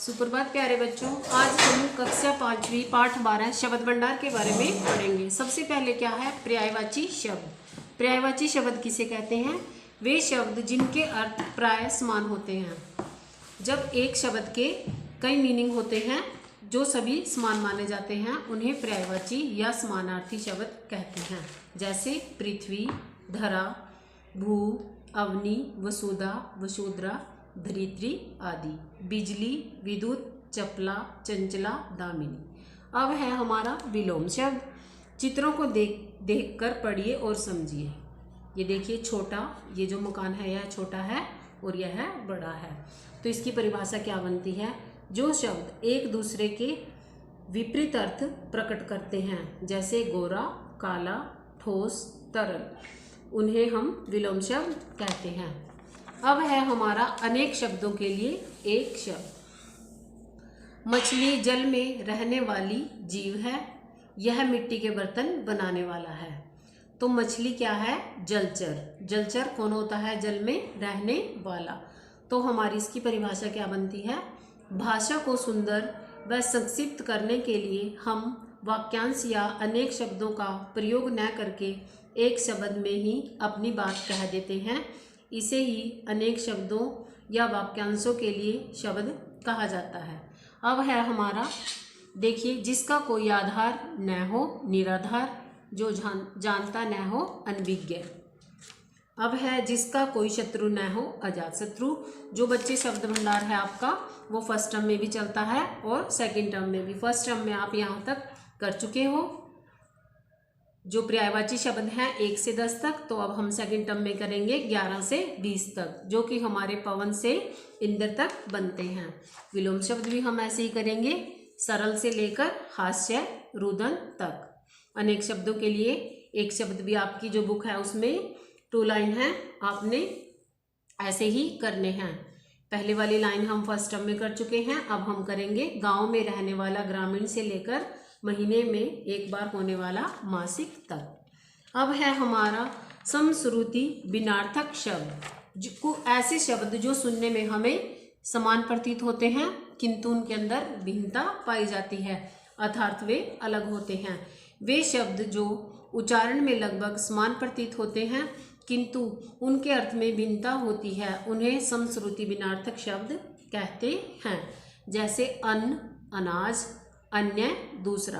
सुप्रभात प्यारे बच्चों। आज हम कक्षा 5वीं पाठ 12 शब्द भंडार के बारे में पढ़ेंगे। सबसे पहले क्या है पर्यायवाची शब्द। पर्यायवाची शब्द किसे कहते हैं? वे शब्द जिनके अर्थ प्राय समान होते हैं। जब एक शब्द के कई मीनिंग होते हैं जो सभी समान माने जाते हैं उन्हें पर्यायवाची या समानार्थी शब्द कहते हैं। जैसे पृथ्वी, धरा, भू, अवनी, वसुधा, वसुधरा, धरित्री आदि। बिजली, विद्युत, चपला, चंचला, दामिनी। अब है हमारा विलोम शब्द। चित्रों को देख कर पढ़िए और समझिए। ये देखिए छोटा, ये जो मकान है यह छोटा है और यह बड़ा है। तो इसकी परिभाषा क्या बनती है? जो शब्द एक दूसरे के विपरीत अर्थ प्रकट करते हैं, जैसे गोरा, काला, ठोस, तरल, उन्हें हम विलोम शब्द कहते हैं। अब है हमारा अनेक शब्दों के लिए एक शब्द। मछली जल में रहने वाली जीव है। यह मिट्टी के बर्तन बनाने वाला है। तो मछली क्या है? जलचर। जलचर कौन होता है? जल में रहने वाला। तो हमारी इसकी परिभाषा क्या बनती है? भाषा को सुंदर व संक्षिप्त करने के लिए हम वाक्यांश या अनेक शब्दों का प्रयोग न करके एक शब्द में ही अपनी बात कह देते हैं। इसे ही अनेक शब्दों या वाक्यांशों के लिए शब्द कहा जाता है। अब है हमारा, देखिए, जिसका कोई आधार न हो निराधार, जो जानता न हो अनभिज्ञ। अब है जिसका कोई शत्रु न हो अजात शत्रु। जो बच्चे शब्द भंडार है आपका वो फर्स्ट टर्म में भी चलता है और सेकंड टर्म में भी। फर्स्ट टर्म में आप यहाँ तक कर चुके हो जो पर्यायवाची शब्द हैं 1 से 10 तक। तो अब हम सेकंड टर्म में करेंगे 11 से 20 तक, जो कि हमारे पवन से इंद्र तक बनते हैं। विलोम शब्द भी हम ऐसे ही करेंगे, सरल से लेकर हास्य, रुदन तक। अनेक शब्दों के लिए एक शब्द भी आपकी जो बुक है उसमें 2 लाइन है, आपने ऐसे ही करने हैं। पहले वाली लाइन हम फर्स्ट टर्म में कर चुके हैं। अब हम करेंगे गाँव में रहने वाला, ग्रामीण से लेकर महीने में एक बार होने वाला मासिक तक। अब है हमारा समश्रुति बिनार्थक शब्द। ऐसे शब्द जो सुनने में हमें समान प्रतीत होते हैं किंतु उनके अंदर भिन्नता पाई जाती है, अर्थात वे अलग होते हैं। वे शब्द जो उच्चारण में लगभग समान प्रतीत होते हैं किंतु उनके अर्थ में भिन्नता होती है, उन्हें समश्रुति बिनार्थक शब्द कहते हैं। जैसे अन्न, अनाज, अन्य, दूसरा,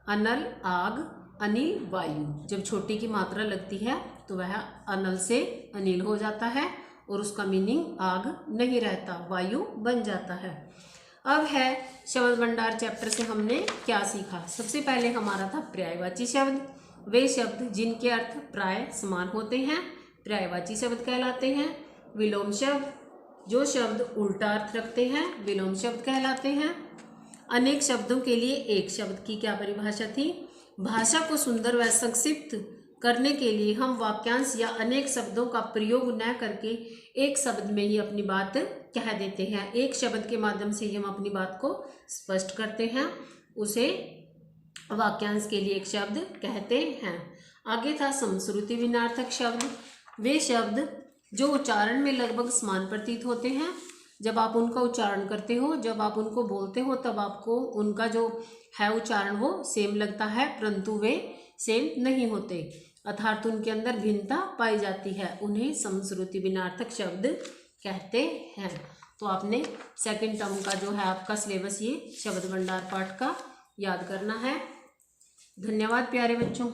अनल, आग, अनिल, वायु। जब छोटी की मात्रा लगती है तो वह अनल से अनिल हो जाता है और उसका मीनिंग आग नहीं रहता, वायु बन जाता है। अब है शब्द भंडार चैप्टर से हमने क्या सीखा? सबसे पहले हमारा था पर्यायवाची शब्द। वे शब्द जिनके अर्थ प्राय समान होते हैं पर्यायवाची शब्द कहलाते हैं। विलोम शब्द, जो शब्द उल्टा अर्थ रखते हैं विलोम शब्द कहलाते हैं। अनेक शब्दों के लिए एक शब्द की क्या परिभाषा थी? भाषा को सुंदर व संक्षिप्त करने के लिए हम वाक्यांश या अनेक शब्दों का प्रयोग न करके एक शब्द में ही अपनी बात कह देते हैं। एक शब्द के माध्यम से ही हम अपनी बात को स्पष्ट करते हैं, उसे वाक्यांश के लिए एक शब्द कहते हैं। आगे था समश्रुति बिनार्थक शब्द। वे शब्द जो उच्चारण में लगभग समान प्रतीत होते हैं। जब आप उनका उच्चारण करते हो, जब आप उनको बोलते हो, तब आपको उनका जो है उच्चारण वो सेम लगता है, परंतु वे सेम नहीं होते, अर्थात उनके अंदर भिन्नता पाई जाती है। उन्हें समश्रुति बिनार्थक शब्द कहते हैं। तो आपने सेकंड टर्म का जो है आपका सिलेबस ये शब्द भंडार पाठ का याद करना है। धन्यवाद प्यारे बच्चों।